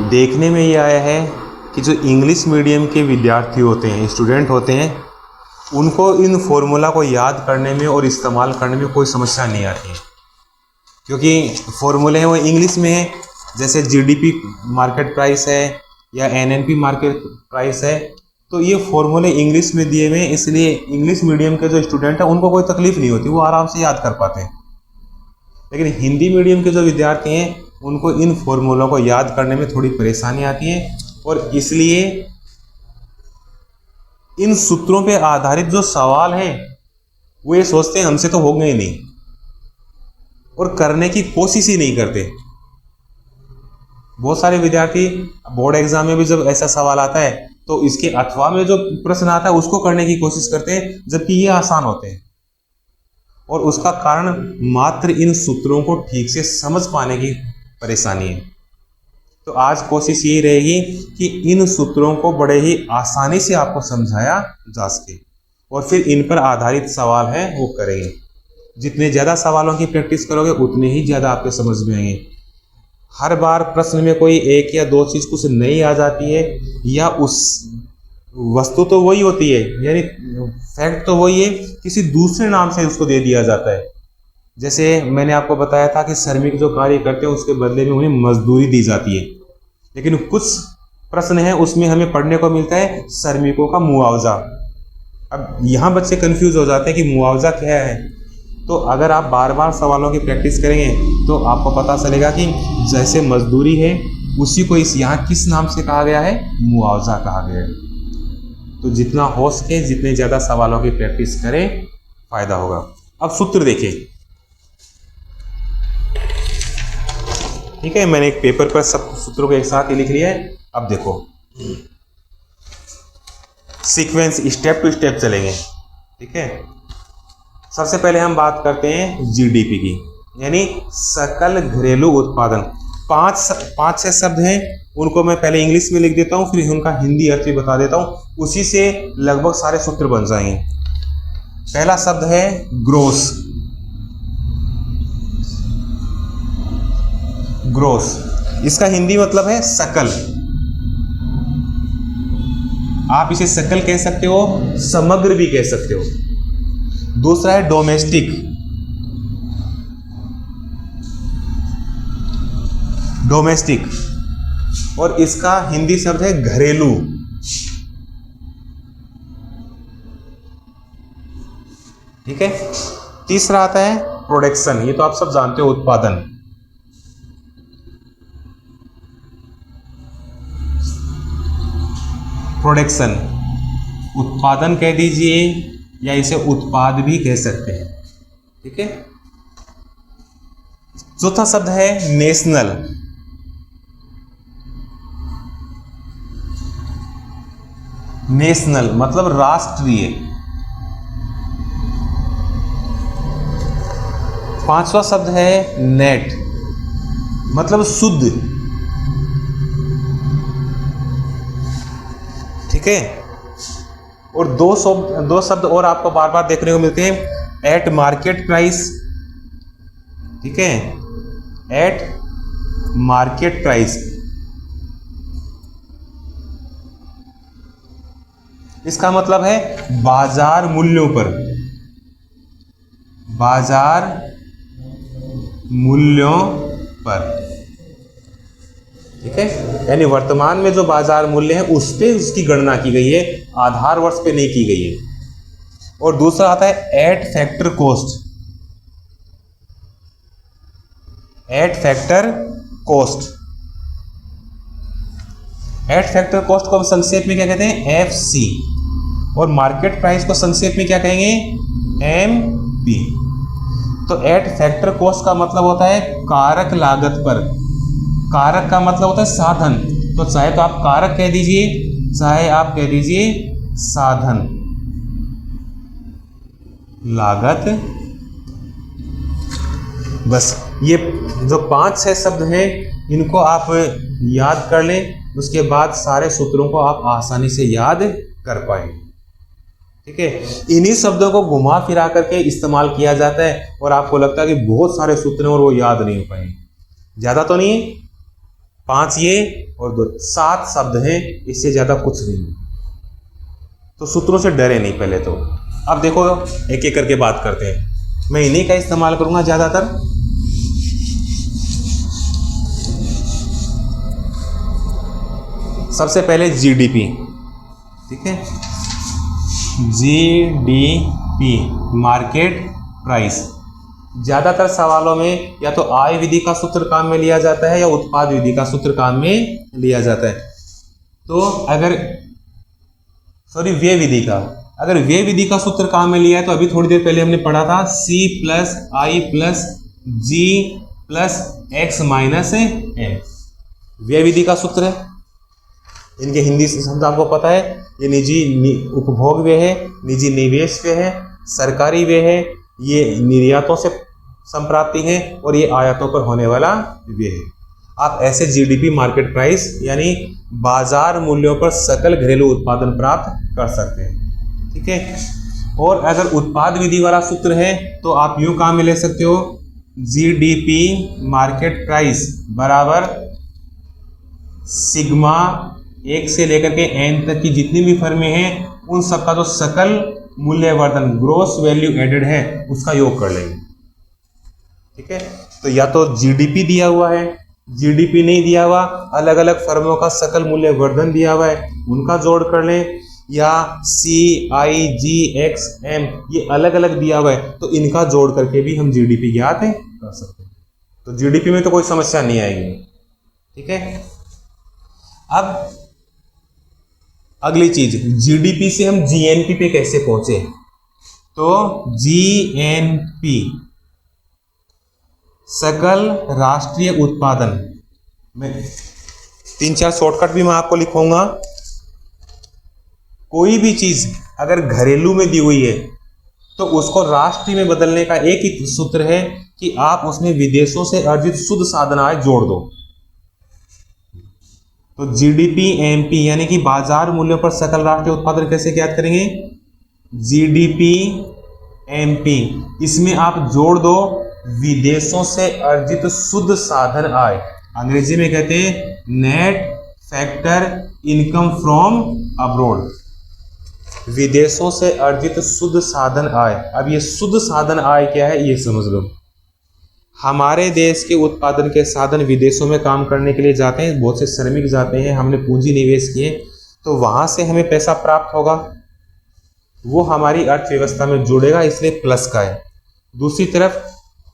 देखने में ये आया है कि जो इंग्लिश मीडियम के विद्यार्थी होते हैं, स्टूडेंट होते हैं, उनको इन फॉर्मूला को याद करने में और इस्तेमाल करने में कोई समस्या नहीं आती है, क्योंकि फॉर्मूले हैं वो इंग्लिश में है। जैसे जीडीपी मार्केट प्राइस है या एनएनपी मार्केट प्राइस है, तो ये फॉर्मूले इंग्लिश में दिए हुए हैं, इसलिए इंग्लिश मीडियम के जो स्टूडेंट हैं उनको कोई तकलीफ नहीं होती, वो आराम से याद कर पाते हैं। लेकिन हिंदी मीडियम के जो विद्यार्थी हैं उनको इन फॉर्मूलों को याद करने में थोड़ी परेशानी आती है, और इसलिए इन सूत्रों पे आधारित जो सवाल हैं वो ये सोचते हैं हमसे तो होंगे ही नहीं, और करने की कोशिश ही नहीं करते। बहुत सारे विद्यार्थी बोर्ड एग्जाम में भी जब ऐसा सवाल आता है तो इसके अथवा में जो प्रश्न आता है उसको करने की कोशिश करते हैं, जबकि ये आसान होते हैं। और उसका कारण मात्र इन सूत्रों को ठीक से समझ पाने की परेशानी है। तो आज कोशिश यही रहेगी कि इन सूत्रों को बड़े ही आसानी से आपको समझाया जा सके, और फिर इन पर आधारित सवाल है वो करेंगे। जितने ज़्यादा सवालों की प्रैक्टिस करोगे उतने ही ज़्यादा आपके समझ में आएंगे। हर बार प्रश्न में कोई एक या दो चीज़ कुछ नई आ जाती है, या उस वस्तु तो वही होती है, यानी फैक्ट तो वही है, किसी दूसरे नाम से उसको दे दिया जाता है। जैसे मैंने आपको बताया था कि श्रमिक जो कार्य करते हैं उसके बदले में उन्हें मजदूरी दी जाती है, लेकिन कुछ प्रश्न है उसमें हमें पढ़ने को मिलता है श्रमिकों का मुआवजा। अब यहाँ बच्चे कंफ्यूज हो जाते हैं कि मुआवजा क्या है। तो अगर आप बार बार सवालों की प्रैक्टिस करेंगे तो आपको पता चलेगा कि जैसे मजदूरी है उसी को इस यहाँ किस नाम से कहा गया है, मुआवजा कहा गया है। तो जितना हो सके जितने ज़्यादा सवालों की प्रैक्टिस करें फायदा होगा। अब सूत्र देखिए, ठीक है, मैंने एक पेपर पर सब सूत्रों को एक साथ ही लिख लिया है। अब देखो सीक्वेंस स्टेप टू स्टेप चलेंगे, ठीक है। सबसे पहले हम बात करते हैं जीडीपी की, यानी सकल घरेलू उत्पादन। पांच छह शब्द हैं, उनको मैं पहले इंग्लिश में लिख देता हूं, फिर उनका हिंदी अर्थ भी बता देता हूं, उसी से लगभग सारे सूत्र बन जाएंगे। पहला शब्द है ग्रोस। ग्रोस, इसका हिंदी मतलब है सकल। आप इसे सकल कह सकते हो, समग्र भी कह सकते हो। दूसरा है डोमेस्टिक। डोमेस्टिक, और इसका हिंदी शब्द है घरेलू। ठीक है। तीसरा आता है प्रोडक्शन, ये तो आप सब जानते हो, उत्पादन। प्रोडक्शन, उत्पादन कह दीजिए या इसे उत्पाद भी कह सकते हैं, ठीक है। चौथा शब्द है नेशनल। नेशनल मतलब राष्ट्रीय। पांचवा शब्द है नेट, मतलब शुद्ध, ठीक है। और दो शब्द और आपको बार बार देखने को मिलते हैं, एट मार्केट प्राइस, ठीक है, एट मार्केट प्राइस। इसका मतलब है बाजार मूल्यों पर, बाजार मूल्यों पर, ठीक है। यानी वर्तमान में जो बाजार मूल्य है उस पे उसकी गणना की गई है, आधार वर्ष पे नहीं की गई है। और दूसरा आता है eight factor cost. Eight factor cost, eight factor cost को हम संक्षेप में क्या कहते हैं, FC। और मार्केट प्राइस को संक्षेप में क्या कहेंगे, MP। तो एट फैक्टर कॉस्ट का मतलब होता है कारक लागत पर। कारक का मतलब होता है साधन, तो चाहे तो आप कारक कह दीजिए, चाहे आप कह दीजिए साधन। लागत, बस ये जो 5-6 शब्द हैं इनको आप याद कर लें, उसके बाद सारे सूत्रों को आप आसानी से याद कर पाएंगे, ठीक है। इन्हीं शब्दों को घुमा फिरा करके इस्तेमाल किया जाता है और आपको लगता है कि बहुत सारे सूत्र हैं और वो याद नहीं हो पाएंगे। ज़्यादा तो नहीं, 5 ये और 2, 7 शब्द हैं, इससे ज्यादा कुछ नहीं। तो सूत्रों से डरे नहीं पहले तो। अब देखो एक एक करके बात करते हैं। मैं इन्हीं का इस्तेमाल करूंगा ज्यादातर। सबसे पहले जीडीपी, ठीक है, जीडीपी मार्केट प्राइस। ज्यादातर सवालों में या तो आय विधि का सूत्र काम में लिया जाता है या उत्पाद विधि का सूत्र काम में लिया जाता है। तो अगर व्यय विधि का, अगर व्यय विधि का सूत्र काम में लिया है तो अभी थोड़ी देर पहले हमने पढ़ा था C प्लस आई प्लस जी प्लस एक्स माइनस एम, व्यय विधि का सूत्र है। इनके हिंदी शब्द आपको पता है, ये निजी उपभोग व्यय है, निजी निवेश व्यय है, सरकारी व्यय है, ये निर्यातों से संप्राप्ति है और ये आयातों पर होने वाला व्यय है। आप ऐसे जीडीपी मार्केट प्राइस यानी बाजार मूल्यों पर सकल घरेलू उत्पादन प्राप्त कर सकते हैं, ठीक है। और अगर उत्पाद विधि वाला सूत्र है तो आप यूं काम में ले सकते हो, जीडीपी मार्केट प्राइस बराबर सिग्मा 1 से लेकर के n तक की जितनी भी फर्में हैं उन सबका जो सकल मूल्यवर्धन ग्रोस वैल्यू एडेड है उसका योग कर लेंगे, ठीक है। तो या तो जीडीपी दिया हुआ है, जीडीपी नहीं दिया हुआ, अलग अलग फर्मों का सकल मूल्यवर्धन दिया हुआ है उनका जोड़ कर लें, या सी आई जी एक्स एम ये अलग अलग दिया हुआ है तो इनका जोड़ करके भी हम जीडीपी ज्ञात कर सकते हैं। तो जीडीपी में तो कोई समस्या नहीं आएगी, ठीक है। अब अगली चीज, जीडीपी से हम जीएनपी पे कैसे पहुंचे। तो जीएनपी सकल राष्ट्रीय उत्पादन में 3-4 शॉर्टकट भी मैं आपको लिखूंगा। कोई भी चीज अगर घरेलू में दी हुई है तो उसको राष्ट्रीय में बदलने का एक ही सूत्र है कि आप उसमें विदेशों से अर्जित शुद्ध साधन आय जोड़ दो। तो जीडीपी एमपी यानी कि बाजार मूल्यों पर सकल राष्ट्रीय उत्पादन कैसे ज्ञात करेंगे, जीडीपी एमपी, इसमें आप जोड़ दो विदेशों से अर्जित शुद्ध साधन आय, अंग्रेजी में कहते हैं net factor income from abroad, विदेशों से अर्जित शुद्ध साधन आय। अब ये शुद्ध साधन आय क्या है ये समझ लो। हमारे देश के उत्पादन के साधन विदेशों में काम करने के लिए जाते हैं, बहुत से श्रमिक जाते हैं, हमने पूंजी निवेश किए तो वहां से हमें पैसा प्राप्त होगा, वो हमारी अर्थव्यवस्था में जुड़ेगा, इसलिए प्लस का है। दूसरी तरफ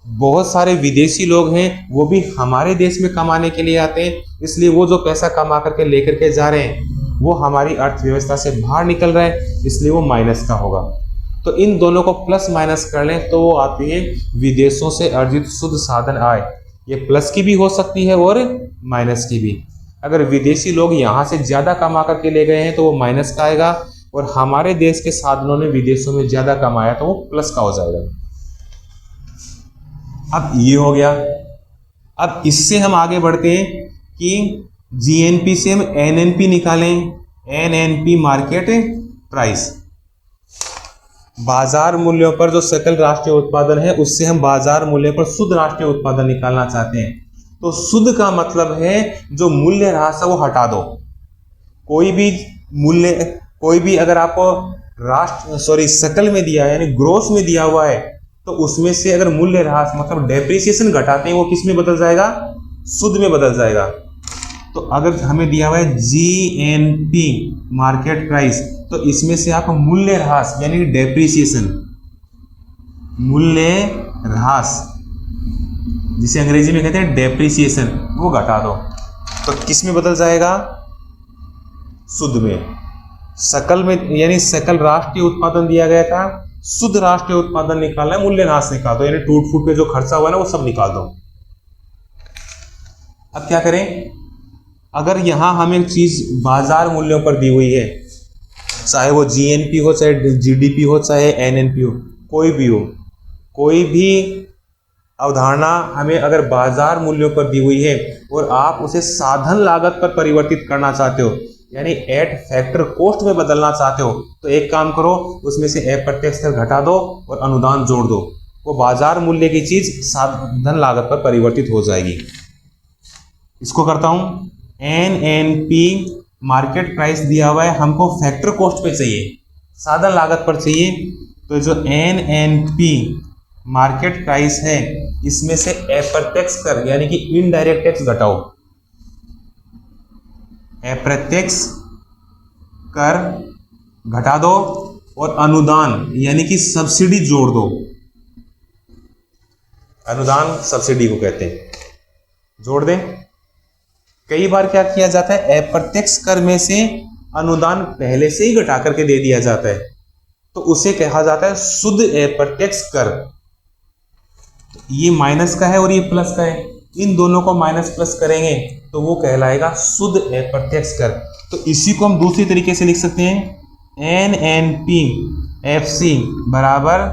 बहुत सारे विदेशी लोग हैं वो भी हमारे देश में कमाने के लिए आते हैं, इसलिए वो जो पैसा कमा करके लेकर के जा रहे हैं वो हमारी अर्थव्यवस्था से बाहर निकल रहा है, इसलिए वो माइनस का होगा। तो इन दोनों को प्लस माइनस कर लें तो वो आती है विदेशों से अर्जित शुद्ध साधन आय। ये प्लस की भी हो सकती है और माइनस की भी। अगर विदेशी लोग यहाँ से ज्यादा कमा करके ले गए हैं तो वो माइनस का आएगा, और हमारे देश के साधनों ने विदेशों में ज्यादा कमाया तो वो प्लस का हो जाएगा। अब ये हो गया। अब इससे हम आगे बढ़ते हैं कि जीएनपी से हम एनएनपी निकालें, एनएनपी मार्केट प्राइस, बाजार मूल्यों पर जो सकल राष्ट्रीय उत्पादन है उससे हम बाजार मूल्य पर शुद्ध राष्ट्रीय उत्पादन निकालना चाहते हैं। तो शुद्ध का मतलब है जो मूल्य ह्रास है वो हटा दो। कोई भी मूल्य, कोई भी अगर आपको सकल में दिया है यानी ग्रोस में दिया हुआ है तो उसमें से अगर मूल्य ह्रास मतलब डेप्रिसिएशन घटाते हैं वो किस में बदल जाएगा, शुद्ध में बदल जाएगा। तो अगर हमें दिया हुआ है जीएनपी मार्केट प्राइस तो इसमें से आप मूल्य ह्रास यानी डेप्रिसिएशन, मूल्य ह्रास जिसे अंग्रेजी में कहते हैं डेप्रिसिएशन, वो घटा दो तो किस में बदल जाएगा, शुद्ध में। सकल में यानी सकल राष्ट्रीय उत्पादन दिया गया था, शुद्ध राष्ट्रीय उत्पादन निकालना है, मूल्य ह्रास निकाल दो, यानी टूट फूट पे जो खर्चा हुआ ना वो सब निकाल दो। अब क्या करें, अगर यहां हमें चीज बाजार मूल्यों पर दी हुई है, चाहे वो जीएनपी हो, चाहे जीडीपी हो, चाहे एनएनपी हो, कोई भी हो, कोई भी अवधारणा हमें अगर बाजार मूल्यों पर दी हुई है और आप उसे साधन लागत पर परिवर्तित करना चाहते हो यानी एट फैक्टर कॉस्ट में बदलना चाहते हो तो एक काम करो, उसमें से अप्रत्यक्ष कर घटा दो और अनुदान जोड़ दो, वो बाजार मूल्य की चीज साधन लागत पर परिवर्तित हो जाएगी। इसको करता हूं, NNP मार्केट प्राइस दिया हुआ है, हमको फैक्टर कॉस्ट पे चाहिए, साधन लागत पर चाहिए। तो जो NNP मार्केट प्राइस है इसमें से अप्रत्यक्ष कर यानी कि इनडायरेक्ट टैक्स घटाओ, अप्रत्यक्ष कर घटा दो और अनुदान यानी कि सब्सिडी जोड़ दो। अनुदान सब्सिडी को कहते हैं, जोड़ दें। कई बार क्या किया जाता है, अप्रत्यक्ष कर में से अनुदान पहले से ही घटा करके दे दिया जाता है, तो उसे कहा जाता है शुद्ध अप्रत्यक्ष कर। ये माइनस का है और ये प्लस का है, इन दोनों को माइनस प्लस करेंगे तो वो कहलाएगा शुद्ध अप्रत्यक्ष कर। तो इसी को हम दूसरी तरीके से लिख सकते हैं, NNP FC बराबर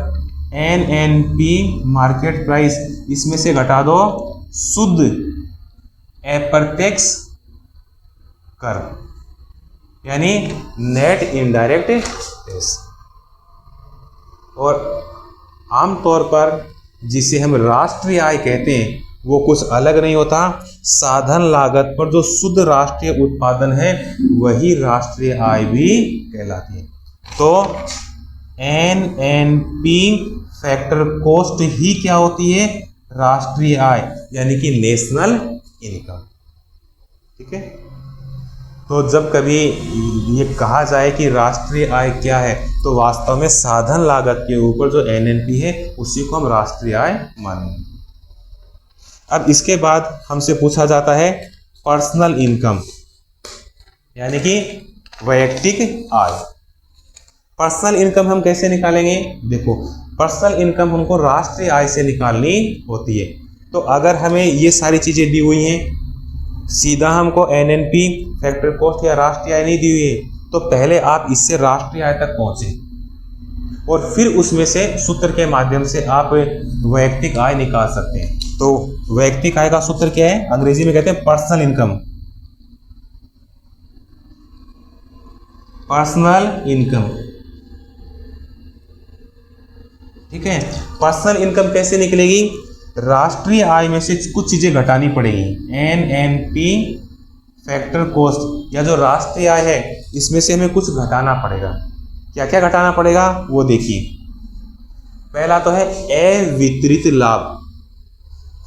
NNP मार्केट प्राइस, इसमें से घटा दो शुद्ध अप्रत्यक्ष कर यानी नेट इनडायरेक्ट टैक्स। और आमतौर पर जिसे हम राष्ट्रीय आय कहते हैं वो कुछ अलग नहीं होता, साधन लागत पर जो शुद्ध राष्ट्रीय उत्पादन है वही राष्ट्रीय आय भी कहलाती है। तो NNP फैक्टर कॉस्ट ही क्या होती है, राष्ट्रीय आय यानी कि नेशनल इनकम। ठीक है, तो जब कभी ये कहा जाए कि राष्ट्रीय आय क्या है तो वास्तव में साधन लागत के ऊपर जो NNP है उसी को हम राष्ट्रीय आय मानेंगे। अब इसके बाद हमसे पूछा जाता है पर्सनल इनकम यानी कि वैयक्तिक आय। पर्सनल इनकम हम कैसे निकालेंगे, देखो पर्सनल इनकम हमको राष्ट्रीय आय से निकालनी होती है। तो अगर हमें ये सारी चीजें दी हुई हैं, सीधा हमको NNP फैक्टर कॉस्ट या राष्ट्रीय आय नहीं दी हुई है, तो पहले आप इससे राष्ट्रीय आय तक पहुंचे और फिर उसमें से सूत्र के माध्यम से आप वैयक्तिक आय निकाल सकते हैं। तो वैयक्तिक आय का सूत्र क्या है, अंग्रेजी में कहते हैं पर्सनल इनकम। पर्सनल इनकम, ठीक है। पर्सनल इनकम कैसे निकलेगी, राष्ट्रीय आय में से कुछ चीजें घटानी पड़ेगी। NNP फैक्टर कॉस्ट या जो राष्ट्रीय आय है इसमें से हमें कुछ घटाना पड़ेगा। क्या क्या घटाना पड़ेगा वो देखिए। पहला तो है अवितरित लाभ।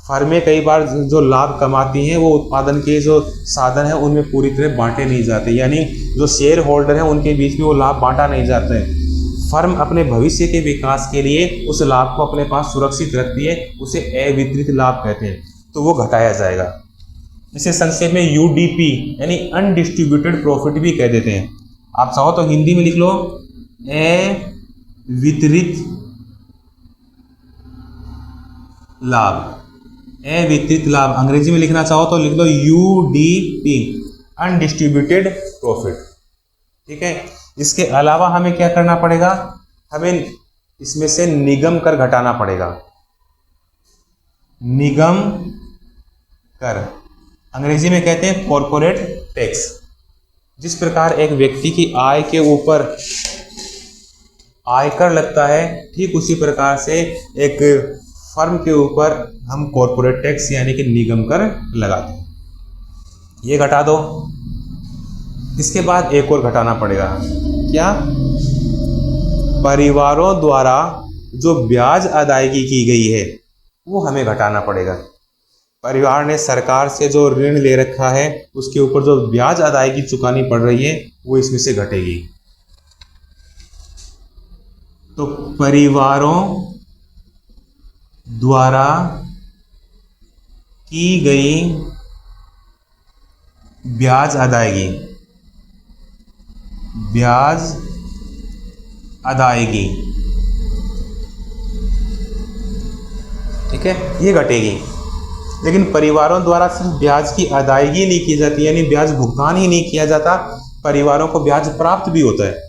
फर्में कई बार जो लाभ कमाती हैं वो उत्पादन के जो साधन है उनमें पूरी तरह बांटे नहीं जाते, यानी जो शेयर होल्डर हैं उनके बीच में वो लाभ बांटा नहीं जाता है। फर्म अपने भविष्य के विकास के लिए उस लाभ को अपने पास सुरक्षित रखती है, उसे अवितरित लाभ कहते हैं, तो वो घटाया जाएगा। इसे संक्षेप में UDP यानी अनडिस्ट्रीब्यूटेड प्रॉफिट भी कह देते हैं। आप चाहो तो हिंदी में लिख लो अवितरित लाभ। अवितरित लाभ अंग्रेजी में लिखना चाहो तो लिख लो UDP अनडिस्ट्रीब्यूटेड प्रॉफिट। ठीक है, इसके अलावा हमें क्या करना पड़ेगा, हमें इसमें से निगम कर घटाना पड़ेगा। निगम कर अंग्रेजी में कहते हैं कॉर्पोरेट टैक्स। जिस प्रकार एक व्यक्ति की आय के ऊपर आयकर लगता है, ठीक उसी प्रकार से एक फर्म के ऊपर हम कॉर्पोरेट टैक्स यानी कि निगम कर लगाते हैं। ये घटा दो। इसके बाद एक और घटाना पड़ेगा, क्या, परिवारों द्वारा जो ब्याज अदायगी की गई है वो हमें घटाना पड़ेगा। परिवार ने सरकार से जो ऋण ले रखा है उसके ऊपर जो ब्याज अदायगी चुकानी पड़ रही है वो इसमें से घटेगी। तो परिवारों द्वारा की गई ब्याज अदायगी, ब्याज अदायगी, ठीक है, ये घटेगी। लेकिन परिवारों द्वारा सिर्फ ब्याज की अदायगी नहीं की जाती, यानी ब्याज भुगतान ही नहीं किया जाता, परिवारों को ब्याज प्राप्त भी होता है।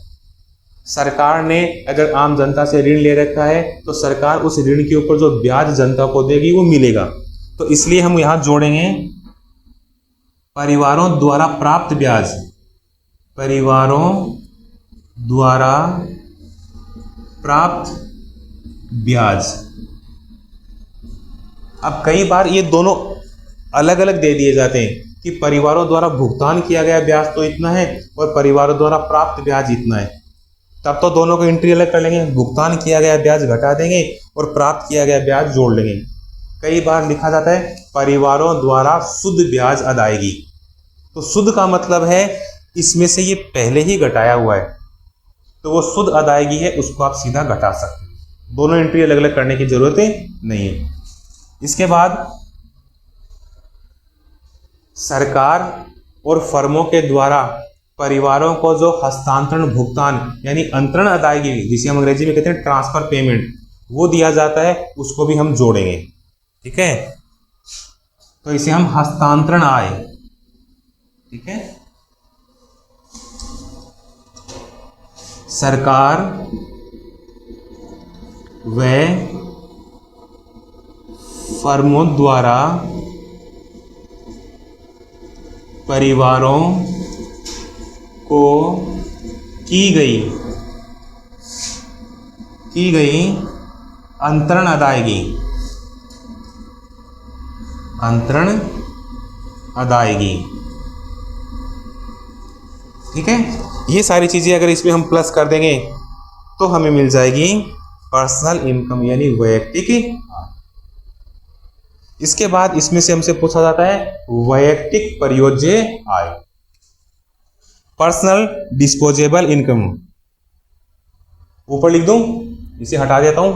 सरकार ने अगर आम जनता से ऋण ले रखा है तो सरकार उस ऋण के ऊपर जो ब्याज जनता को देगी वो मिलेगा। तो इसलिए हम यहां जोड़ेंगे परिवारों द्वारा प्राप्त ब्याज, परिवारों द्वारा प्राप्त ब्याज। अब कई बार ये दोनों अलग अलग दे दिए जाते हैं कि परिवारों द्वारा भुगतान किया गया ब्याज तो इतना है और परिवारों द्वारा प्राप्त ब्याज इतना है, तब तो दोनों को एंट्री अलग कर लेंगे, भुगतान किया गया ब्याज घटा देंगे और प्राप्त किया गया ब्याज जोड़ लेंगे। कई बार लिखा जाता है परिवारों द्वारा शुद्ध ब्याज अदायगी, तो शुद्ध का मतलब है इसमें से ये पहले ही घटाया हुआ है, तो वो शुद्ध अदायगी है, उसको आप सीधा घटा सकते हैं। दोनों एंट्री अलग अलग करने की जरूरत नहीं है। इसके बाद सरकार और फर्मों के द्वारा परिवारों को जो हस्तांतरण भुगतान यानी अंतरण अदायगी, जिसे हम अंग्रेजी में कहते हैं ट्रांसफर पेमेंट, वो दिया जाता है, उसको भी हम जोड़ेंगे। ठीक है, तो इसे हम हस्तांतरण आय, ठीक है, सरकार व फर्मों द्वारा परिवारों को की गई अंतरण अदायगी, ठीक है। ये सारी चीजें अगर इसमें हम प्लस कर देंगे तो हमें मिल जाएगी पर्सनल इनकम यानी वैयक्तिक आय। इसके बाद इसमें से हमसे पूछा जाता है वैयक्तिक परियोज्य आय, पर्सनल डिस्पोजेबल इनकम। ऊपर लिख दूं, इसे हटा देता हूं।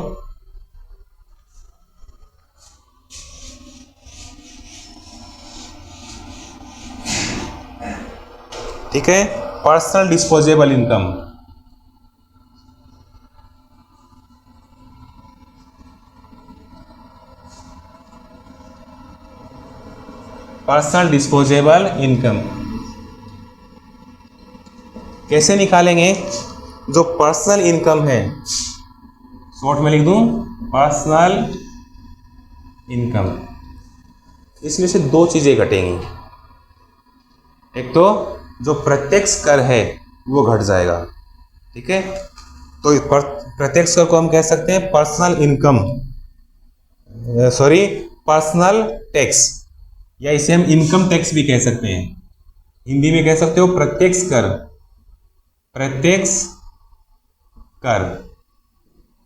ठीक है, personal disposable income, personal disposable income कैसे निकालेंगे? जो पर्सनल इनकम है, शॉर्ट में लिख दूं पर्सनल इनकम, इसमें से दो चीजें घटेंगी। एक तो जो प्रत्यक्ष कर है वो घट जाएगा, ठीक है। तो प्रत्यक्ष कर को हम कह सकते हैं पर्सनल इनकम, पर्सनल टैक्स, या इसे हम इनकम टैक्स भी कह सकते हैं। हिंदी में कह सकते हो प्रत्यक्ष कर,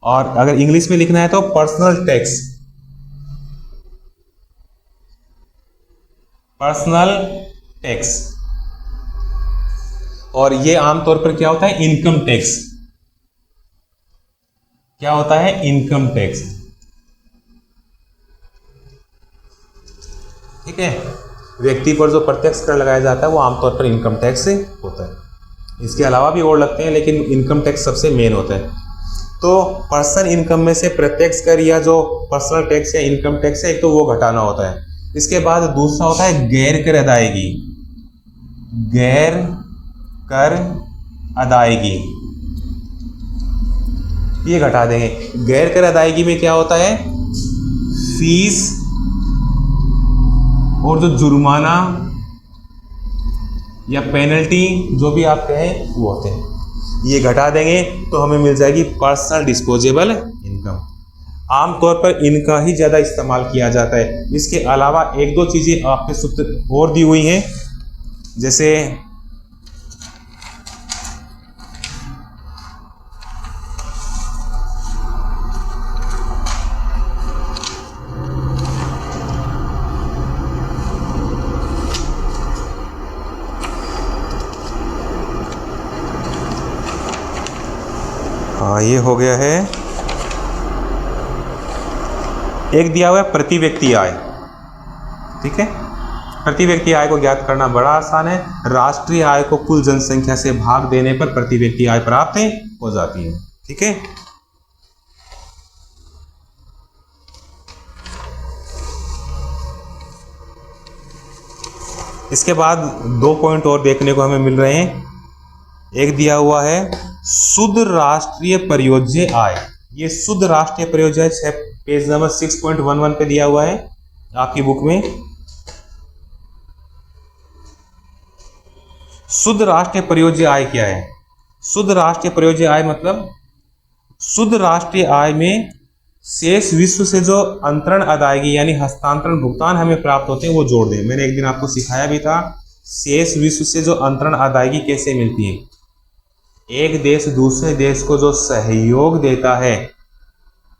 और अगर इंग्लिश में लिखना है तो पर्सनल टैक्स। और ये आमतौर पर क्या होता है? Income tax. क्या होता है? इनकम टैक्स, ठीक है। व्यक्ति पर जो प्रत्यक्ष कर लगाया जाता है वो आमतौर पर इनकम टैक्स होता है। इसके अलावा भी और लगते हैं, लेकिन इनकम टैक्स सबसे मेन होता है। तो पर्सनल इनकम में से प्रत्यक्ष कर या जो पर्सनल टैक्स या इनकम टैक्स है, एक तो वो घटाना होता है। इसके बाद दूसरा होता है गैर कर अदायगी। गैर कर अदायगी ये घटा देंगे। गैर कर अदायगी में क्या होता है? फीस और जो जुर्माना या पेनल्टी जो भी आप कहें वो होते हैं, ये घटा देंगे तो हमें मिल जाएगी पर्सनल डिस्पोजेबल इनकम। आमतौर पर इनका ही ज़्यादा इस्तेमाल किया जाता है। इसके अलावा एक दो चीज़ें आपके सूत्र और दी हुई हैं, जैसे ये हो गया है। एक दिया हुआ है प्रति व्यक्ति आय, ठीक है। प्रति व्यक्ति आय को ज्ञात करना बड़ा आसान है। राष्ट्रीय आय को कुल जनसंख्या से भाग देने पर प्रति व्यक्ति आय प्राप्त हो जाती है, ठीक है। इसके बाद दो पॉइंट और देखने को हमें मिल रहे हैं। एक दिया हुआ है शुद्ध राष्ट्रीय परियोज्य आय। ये शुद्ध राष्ट्रीय परियोज्य आय पेज नंबर 6.11 पे दिया हुआ है आपकी बुक में। शुद्ध राष्ट्रीय परियोज्य आय क्या है? शुद्ध राष्ट्रीय परियोज्य आय मतलब शुद्ध राष्ट्रीय आय में शेष विश्व से जो अंतरण अदायगी यानी हस्तांतरण भुगतान हमें प्राप्त होते हैं वो जोड़ दें। मैंने एक दिन आपको सिखाया भी था शेष विश्व से जो अंतरण अदायगी कैसे मिलती है। एक देश दूसरे देश को जो सहयोग देता है,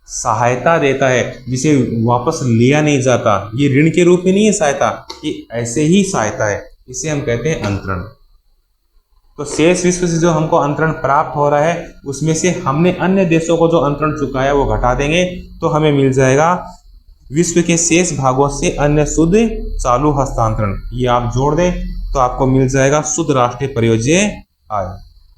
सहायता देता है, जिसे वापस लिया नहीं जाता, ये ऋण के रूप में नहीं है सहायता, ये ऐसे ही सहायता है, इसे हम कहते हैं अंतरण। तो शेष विश्व से जो हमको अंतरण प्राप्त हो रहा है उसमें से हमने अन्य देशों को जो अंतरण चुकाया वो घटा देंगे तो हमें मिल जाएगा विश्व के शेष भागों से अन्य शुद्ध चालू हस्तांतरण। ये आप जोड़ दें तो आपको मिल जाएगा शुद्ध राष्ट्रीय परियोज्य आय।